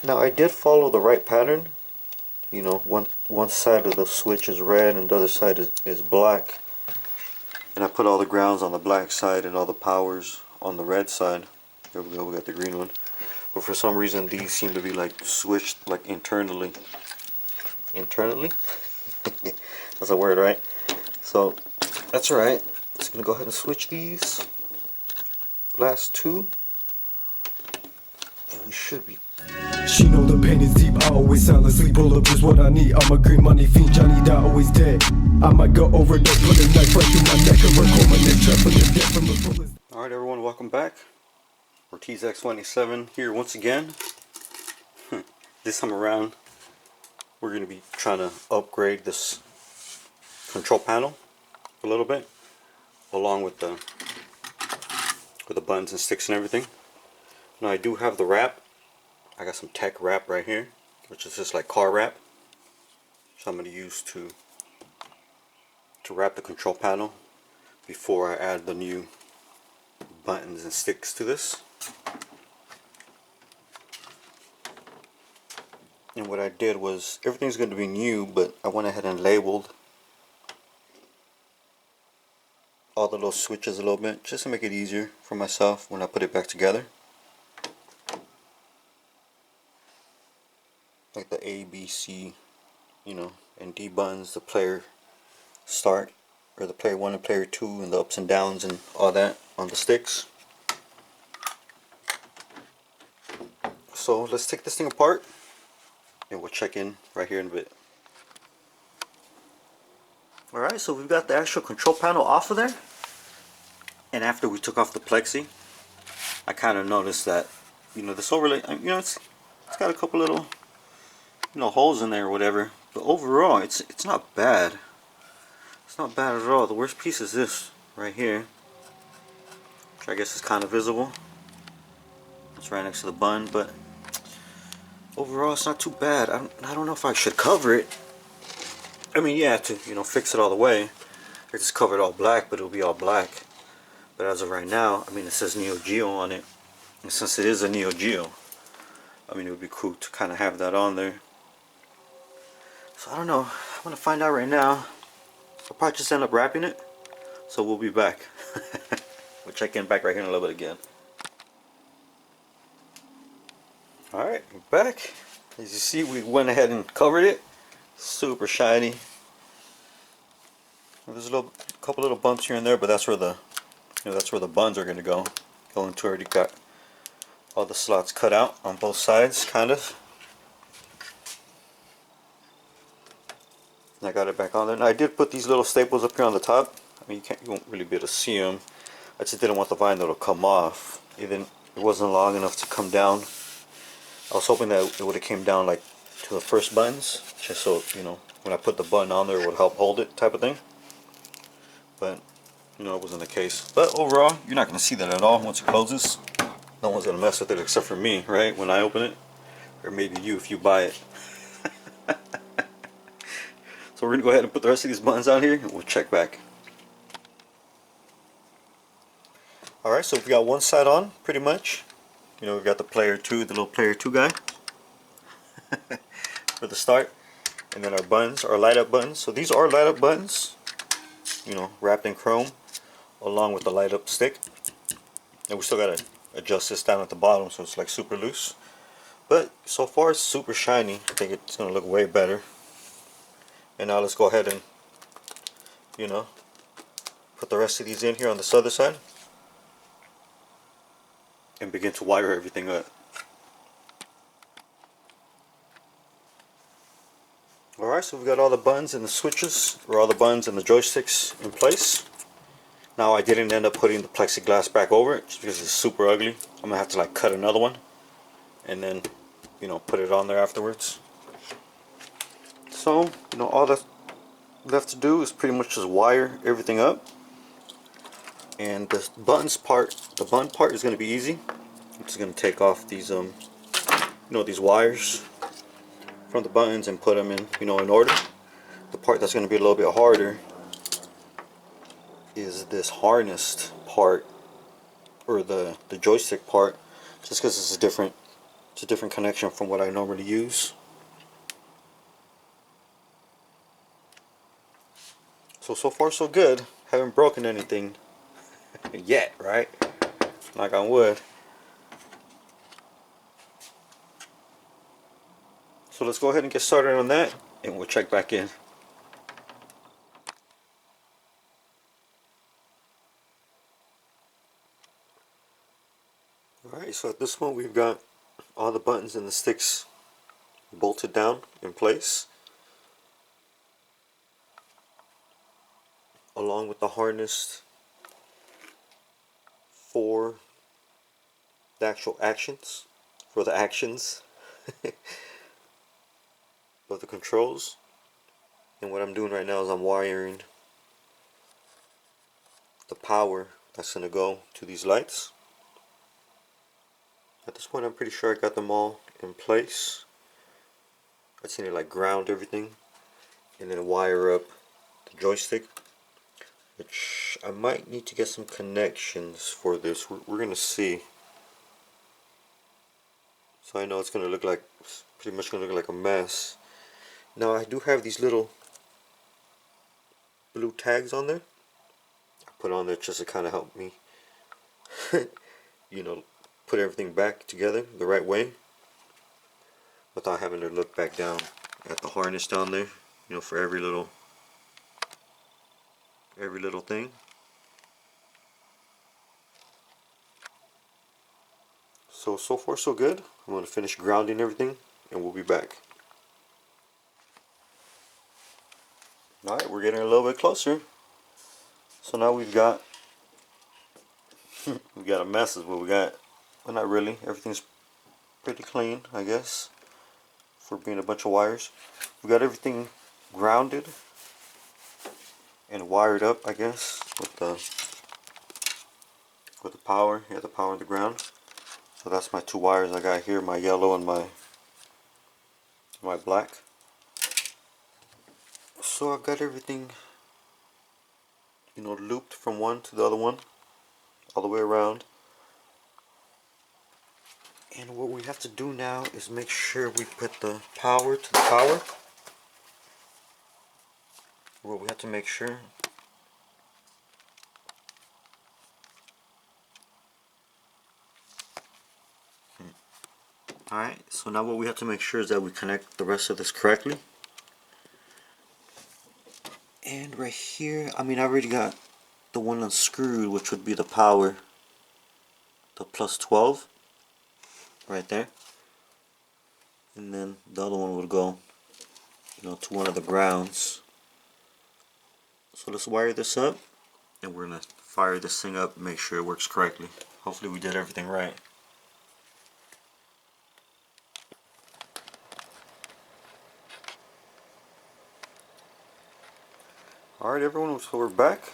Now I did follow the right pattern. You know, one side of the switch is red and the other side is black. And I put all the grounds on the black side and all the powers on the red side. There we go, we got the green one. But for some reason these seem to be like switched like internally. Internally? That's a word, right? So that's alright. Just gonna go ahead and switch these last two. And we should be. She know the pain is deep, I always sound asleep. Roll up is what I need, I'm a green money fiend. Johnny die always dead. I might go overdose, put a knife right through my neck and record my neck trap from the death from the bullets. Alright everyone, welcome back. ArcadeX187 here once again. This time around we're going to be trying to upgrade this control panel a little bit, along with the buttons and sticks and everything. Now I do have the wrap. I got some tech wrap right here, which is just like car wrap. So I'm going to use to wrap the control panel before I add the new buttons and sticks to this. And what I did was, everything's going to be new, but I went ahead and labeled all the little switches a little bit, just to make it easier for myself when I put it back together. Like the A, B, C, you know, and D buttons, the player start, or the player 1 and player 2, and the ups and downs and all that on the sticks. So let's take this thing apart and we'll check in right here in a bit. Alright, so we've got the actual control panel off of there, and after we took off the plexi, I kind of noticed that, you know, this overlay, you know, it's got a couple little, you know, holes in there or whatever, but overall it's not bad. It's not bad at all. The worst piece is this right here, which I guess is kind of visible. It's right next to the button, but overall it's not too bad. I don't know if I should cover it. I mean, yeah, to, you know, fix it all the way, I just cover it all black, but it'll be all black. But as of right now, I mean, it says Neo Geo on it, and since it is a Neo Geo, I mean, it would be cool to kind of have that on there. So I don't know. I'm gonna find out right now. I'll probably just end up wrapping it. So we'll be back. We'll check in back right here in a little bit again. Alright, we're back. As you see, we went ahead and covered it. Super shiny. There's a couple little bumps here and there, but that's where the, you know, that's where the buttons are going to go. Going to already got all the slots cut out on both sides, kind of. And I got it back on there. Now I did put these little staples up here on the top. I mean, you won't really be able to see them. I just didn't want the vinyl to come off. It wasn't long enough to come down. I was hoping that it would have came down like to the first buttons, just so, you know, when I put the button on there, it would help hold it, type of thing. But, you know, it wasn't the case. But overall, you're not going to see that at all once it closes. No one's going to mess with it except for me, right, when I open it. Or maybe you if you buy it. So we're going to go ahead and put the rest of these buttons on here and we'll check back. Alright, so we got one side on, pretty much. You know, we've got the player 2, the little player 2 guy for the start. And then our buttons, our light up buttons. So these are light up buttons, you know, wrapped in chrome, along with the light up stick. And we still got to adjust this down at the bottom so it's like super loose. But so far it's super shiny. I think it's going to look way better. And now let's go ahead and, you know, put the rest of these in here on this other side and begin to wire everything up. Alright, so we've got all the buttons and the switches, or all the buttons and the joysticks in place. Now I didn't end up putting the plexiglass back over it just because it's super ugly. I'm going to have to like cut another one and then, you know, put it on there afterwards. So, you know, all that's left to do is pretty much just wire everything up. And the buttons part, the button part is going to be easy. I'm just going to take off these, you know, these wires from the buttons and put them in, you know, in order. The part that's going to be a little bit harder is this harnessed part, or the joystick part, just because it's a different It's a different connection from what I normally use. So far so good. Haven't broken anything yet, right? Knock on wood. So let's go ahead and get started on that, and we'll check back in. Alright, so at this point we've got all the buttons and the sticks bolted down in place, along with the harness for the actual actions, of the controls. And what I'm doing right now is I'm wiring the power that's going to go to these lights. At this point I'm pretty sure I got them all in place. I just need to like ground everything and then wire up the joystick, which I might need to get some connections for this. We're going to see. So I know it's going to look like, pretty much going to look like a mess. Now I do have these little blue tags on there. I put on there just to kind of help me, you know, put everything back together the right way without having to look back down at the harness down there, you know, for every little thing. So far so good. I'm going to finish grounding everything and we'll be back. Alright, we're getting a little bit closer. So now we've got a mess is what we got. Well, not really. Everything's pretty clean, I guess, for being a bunch of wires. We got everything grounded and wired up, I guess, with the power. Yeah, the power and the ground. So that's my two wires I got here, my yellow and my black. So I've got everything, you know, looped from one to the other one, all the way around. And what we have to do now is make sure we put the power to the power. What we have to make sure Alright, so now what we have to make sure is that we connect the rest of this correctly. And right here, I mean, I already got the one unscrewed, which would be the power, the plus 12 right there. And then the other one would go, you know, to one of the grounds. So let's wire this up and we're going to fire this thing up and make sure it works correctly. Hopefully we did everything right. Alright everyone, so we're back.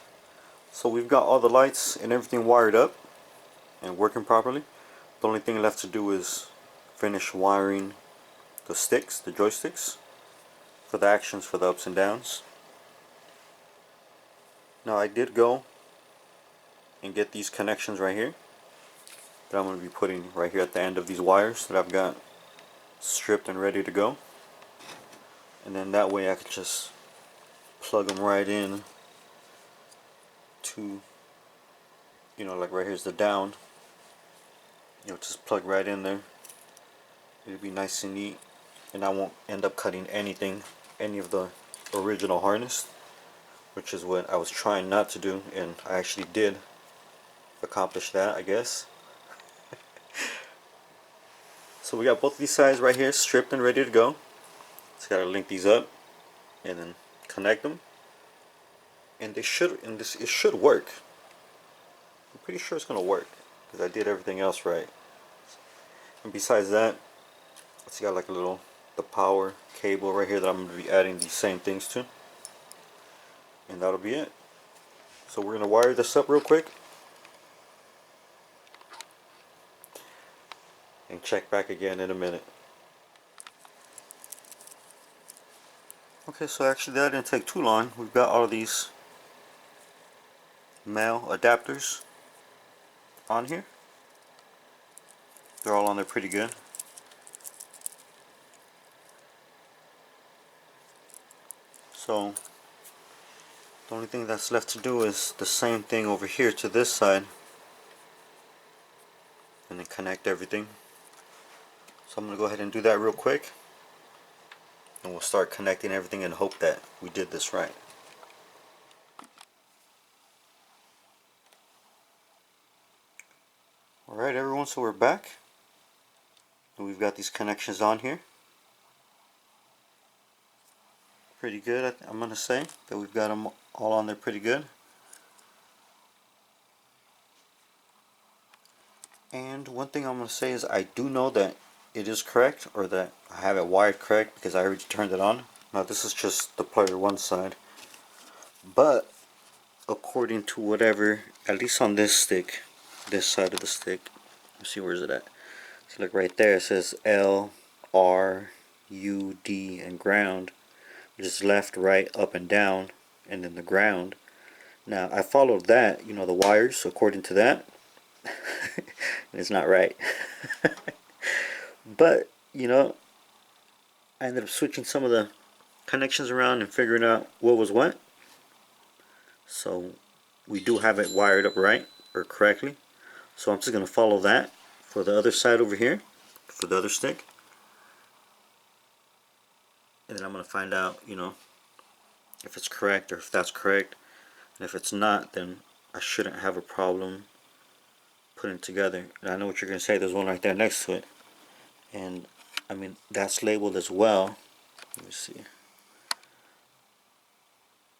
So we've got all the lights and everything wired up and working properly. The only thing left to do is finish wiring the sticks, the joysticks, for the actions, for the ups and downs. Now I did go and get these connections right here that I'm going to be putting right here at the end of these wires that I've got stripped and ready to go. And then that way I can just plug them right in to, you know, like right here's the down, you know, just plug right in there. It'll be nice and neat, and I won't end up cutting anything, any of the original harness, which is what I was trying not to do, and I actually did accomplish that, I guess. So we got both of these sides right here stripped and ready to go. Just gotta link these up and then connect them, and it should work. I'm pretty sure it's gonna work because I did everything else right. And besides that, it's got like a little, the power cable right here that I'm going to be adding these same things to, and that'll be it. So we're going to wire this up real quick and check back again in a minute. Okay, so actually that didn't take too long. We've got all of these male adapters on here. They're all on there pretty good. So the only thing that's left to do is the same thing over here to this side, and then connect everything. So I'm going to go ahead and do that real quick, and we'll start connecting everything and hope that we did this right. Alright everyone, so we're back, and we've got these connections on here. Pretty good, I'm going to say that we've got them all on there pretty good. And one thing I'm going to say is I do know that it is correct, or that I have it wired correct, because I already turned it on. Now this is just the player one side, but according to whatever, at least on this stick, this side of the stick, let's see, where is it at? So look right there, it says L, R, U, D, and ground, which is left, right, up, and down, and then the ground. Now I followed that, you know, the wires according to that. And it's not right. But you know, I ended up switching some of the connections around and figuring out what was what. So we do have it wired up right, or correctly. So I'm just going to follow that for the other side over here, for the other stick. And then I'm going to find out, you know, if it's correct or if that's correct. And if it's not, then I shouldn't have a problem putting it together. And I know what you're going to say, there's one right there next to it. And I mean, that's labeled as well. Let me see.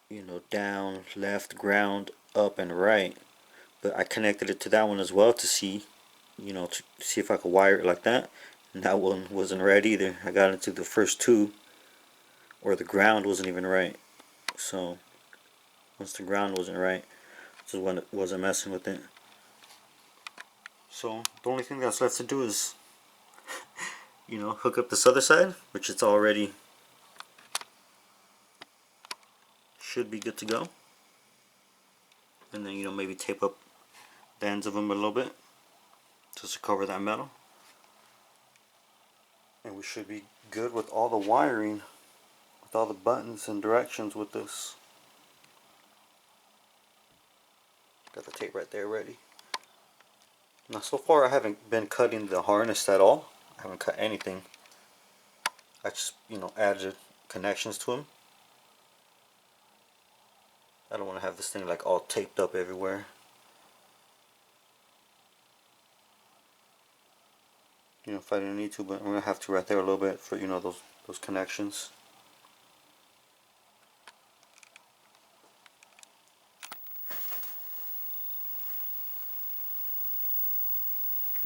You know, down, left, ground, up, and right. But I connected it to that one as well to see, you know, to see if I could wire it like that. And that one wasn't right either. I got into the first two, or the ground wasn't even right. So once the ground wasn't right, this is when it wasn't messing with it. So the only thing that's left to do is, you know, hook up this other side, which it's already should be good to go. And then, you know, maybe tape up the ends of them a little bit just to cover that metal. And we should be good with all the wiring, with all the buttons and directions with this. Got the tape right there ready. Now so far I haven't been cutting the harness at all. I haven't cut anything. I just, you know, added connections to them. I don't want to have this thing like all taped up everywhere. You know, if I didn't need to, but I'm gonna have to right there a little bit for, you know, those connections.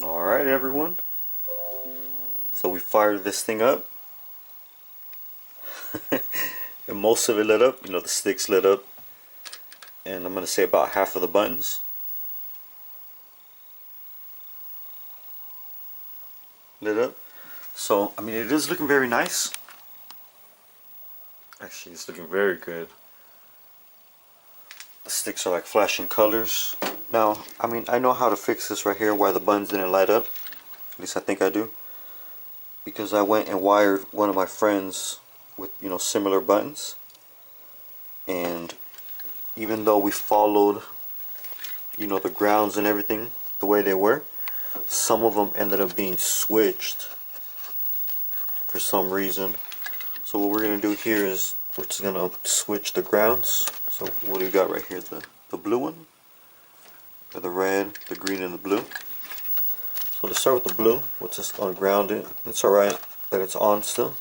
Alright everyone, so we fired this thing up. And most of it lit up, you know, the sticks lit up. And I'm going to say about half of the buttons lit up. So, I mean, it is looking very nice. Actually, it's looking very good. The sticks are like flashing colors. Now, I mean, I know how to fix this right here, why the buttons didn't light up. At least I think I do. Because I went and wired one of my friends with, you know, similar buttons. And even though we followed, you know, the grounds and everything the way they were, some of them ended up being switched for some reason. So what we're going to do here is we're just going to switch the grounds. So what do we got right here? The blue one, or the red, the green, and the blue. So let's start with the blue, which is ungrounded. It's alright that it's on still.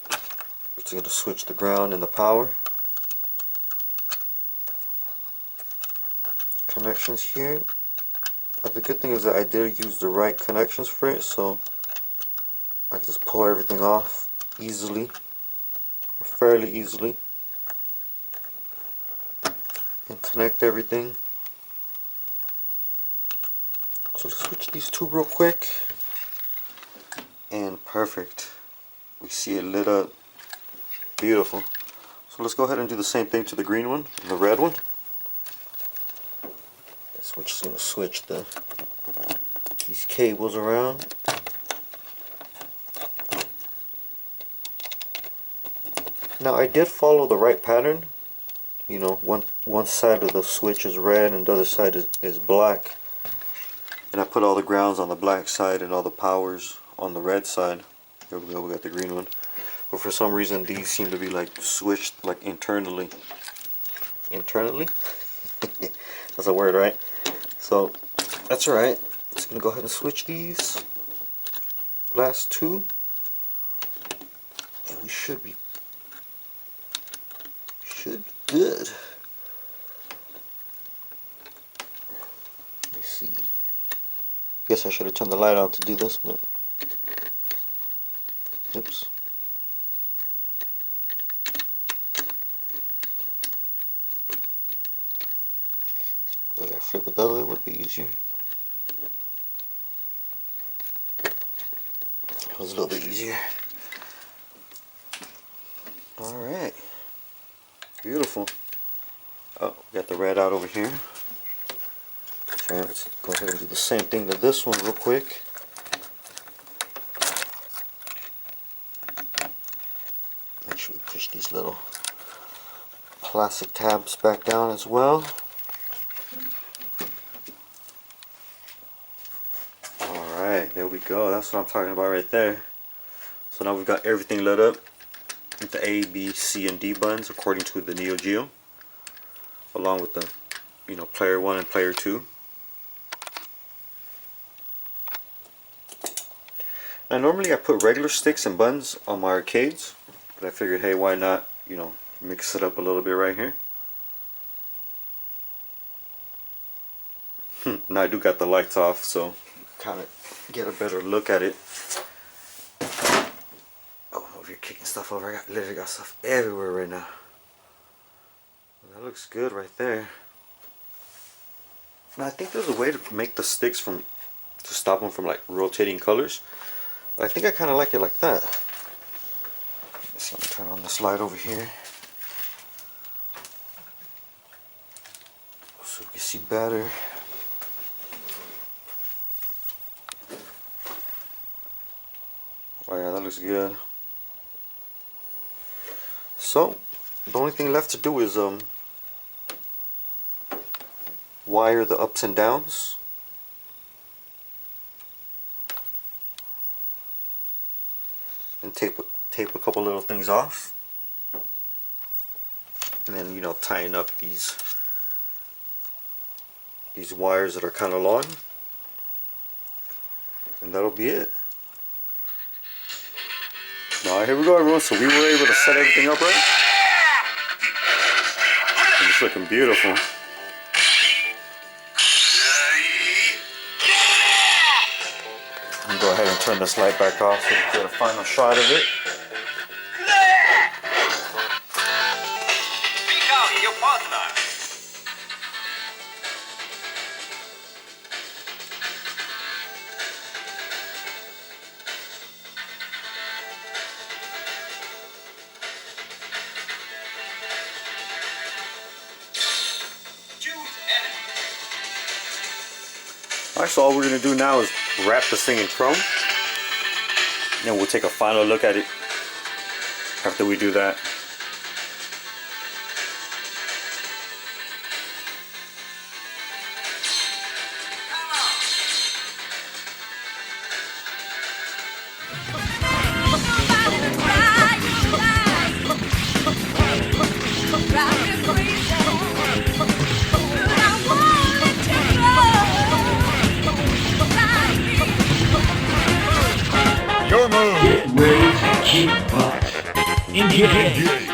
We're just going to switch the ground and the power. Connections here. But the good thing is that I did use the right connections for it, so I can just pull everything off easily, or fairly easily, and connect everything. So let's switch these two real quick, and perfect. We see it lit up. Beautiful. So let's go ahead and do the same thing to the green one and the red one. So we're just going to switch these cables around. Now I did follow the right pattern. You know, one side of the switch is red and the other side is black. And I put all the grounds on the black side and all the powers on the red side. There we go, we got the green one. But for some reason these seem to be like switched like internally. Internally? That's a word, right? So that's alright. Just gonna go ahead and switch these last two. And we should be good. Let me see. Guess I should have turned the light out to do this, but oops. I gotta flip it the other way, would be easier. It was a little bit easier. Alright. Beautiful. Oh, we got the red out over here. So let's go ahead and do the same thing to this one real quick. Make sure we push these little plastic tabs back down as well. Alright, there we go. That's what I'm talking about right there. So now we've got everything lit up. The A, B, C, and D buttons according to the Neo Geo, along with the, you know, player 1 and player 2. Now normally I put regular sticks and buttons on my arcades, but I figured, hey, why not, you know, mix it up a little bit right here. Now I do got the lights off, so kind of get a better look at it. You're kicking stuff over. I literally got stuff everywhere right now. That looks good right there. Now I think there's a way to make the sticks to stop them from like rotating colors. But I think I kind of like it like that. Let's see, I'm gonna turn on this light over here so we can see better. Oh yeah, that looks good. So, the only thing left to do is wire the ups and downs. And tape a couple little things off. And then, you know, tying up these wires that are kind of long. And that'll be it. Alright, here we go, everyone. So we were able to set everything up right. And it's looking beautiful. I'm gonna go ahead and turn this light back off so we can get a final shot of it. Become your partner. Alright, so all we're going to do now is wrap this thing in chrome. And we'll take a final look at it after we do that. Your move. Get ready to keep up. Engage.